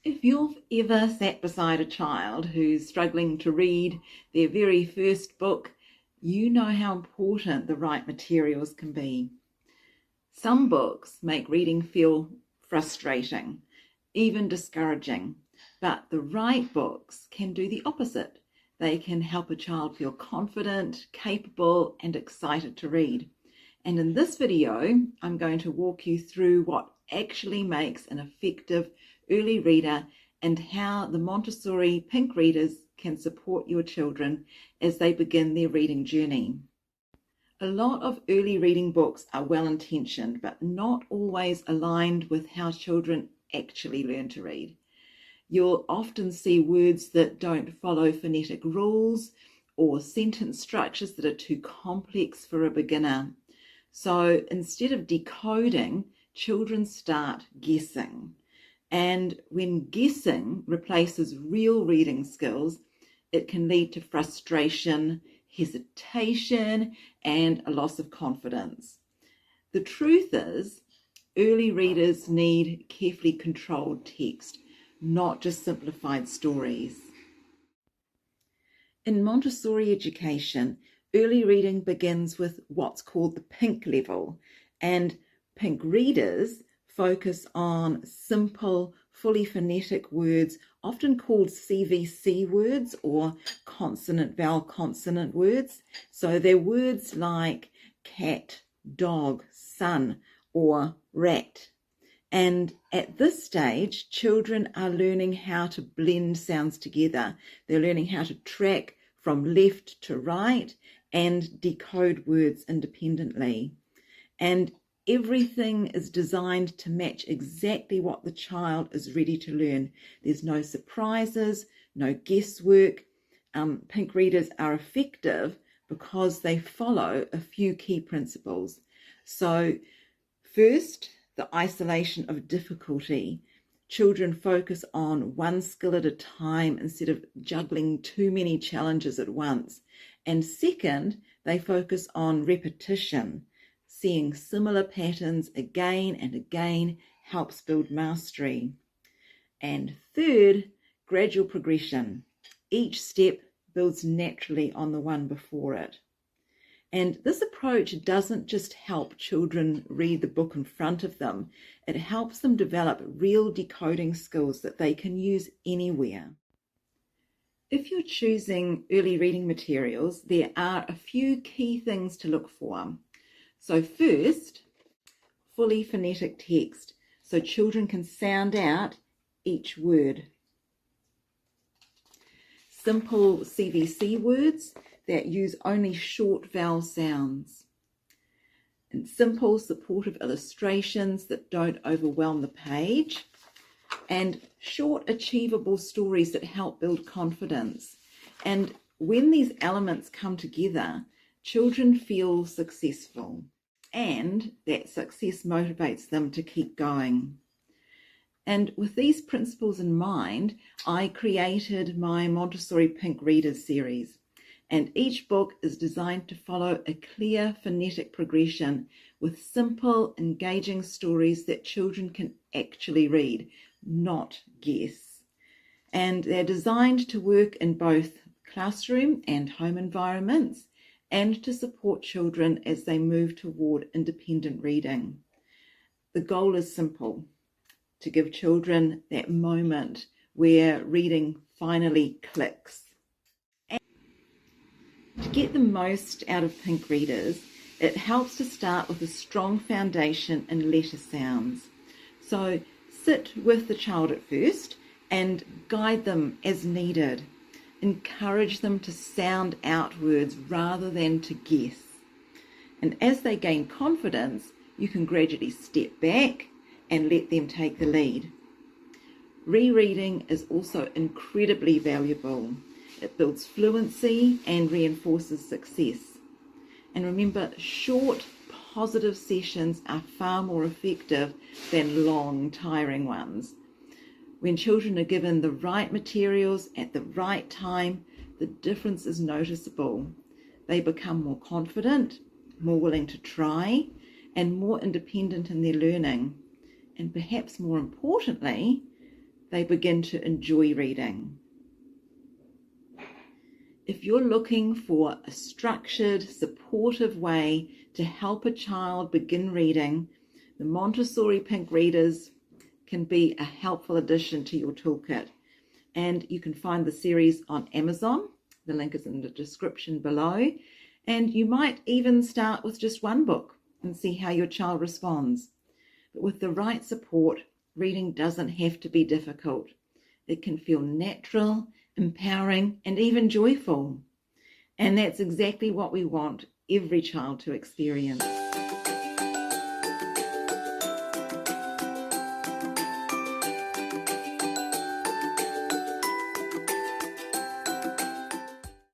If you've ever sat beside a child who's struggling to read their very first book, you know how important the right materials can be. Some books make reading feel frustrating, even discouraging, but the right books can do the opposite. They can help a child feel confident, capable, and excited to read. And in this video, I'm going to walk you through what actually makes an effective early reader and how the Montessori Pink Readers can support your children as they begin their reading journey. A lot of early reading books are well-intentioned, but not always aligned with how children actually learn to read. You'll often see words that don't follow phonetic rules or sentence structures that are too complex for a beginner. So instead of decoding, children start guessing. And when guessing replaces real reading skills, it can lead to frustration, hesitation, and a loss of confidence. The truth is, early readers need carefully controlled text, not just simplified stories. In Montessori education, early reading begins with what's called the pink level, and pink readers focus on simple, fully phonetic words, often called CVC words or consonant-vowel-consonant words. So they're words like cat, dog, sun, or rat. And at this stage, children are learning how to blend sounds together. They're learning how to track from left to right and decode words independently. And everything is designed to match exactly what the child is ready to learn. There's no surprises, no guesswork. Pink readers are effective because they follow a few key principles. So first, the isolation of difficulty. Children focus on one skill at a time instead of juggling too many challenges at once. And second, they focus on repetition. Seeing similar patterns again and again helps build mastery. And third, gradual progression. Each step builds naturally on the one before it. And this approach doesn't just help children read the book in front of them, it helps them develop real decoding skills that they can use anywhere. If you're choosing early reading materials, there are a few key things to look for. So first, fully phonetic text, so children can sound out each word. Simple CVC words that use only short vowel sounds. And simple supportive illustrations that don't overwhelm the page. And short achievable stories that help build confidence. And when these elements come together, children feel successful. And that success motivates them to keep going. And with these principles in mind, I created my Montessori Pink Readers series. And each book is designed to follow a clear phonetic progression with simple, engaging stories that children can actually read, not guess. And they're designed to work in both classroom and home environments, and to support children as they move toward independent reading. The goal is simple: to give children that moment where reading finally clicks. And to get the most out of Pink Readers, it helps to start with a strong foundation in letter sounds. So sit with the child at first and guide them as needed. Encourage them to sound out words rather than to guess. And as they gain confidence, you can gradually step back and let them take the lead. Rereading is also incredibly valuable. It builds fluency and reinforces success. And remember, short, positive sessions are far more effective than long, tiring ones. When children are given the right materials at the right time, the difference is noticeable. They become more confident, more willing to try, and more independent in their learning. And perhaps more importantly, they begin to enjoy reading. If you're looking for a structured, supportive way to help a child begin reading, the Montessori Pink Readers can be a helpful addition to your toolkit. And you can find the series on Amazon. The link is in the description below. And you might even start with just one book and see how your child responds. But with the right support, reading doesn't have to be difficult. It can feel natural, empowering, and even joyful. And that's exactly what we want every child to experience.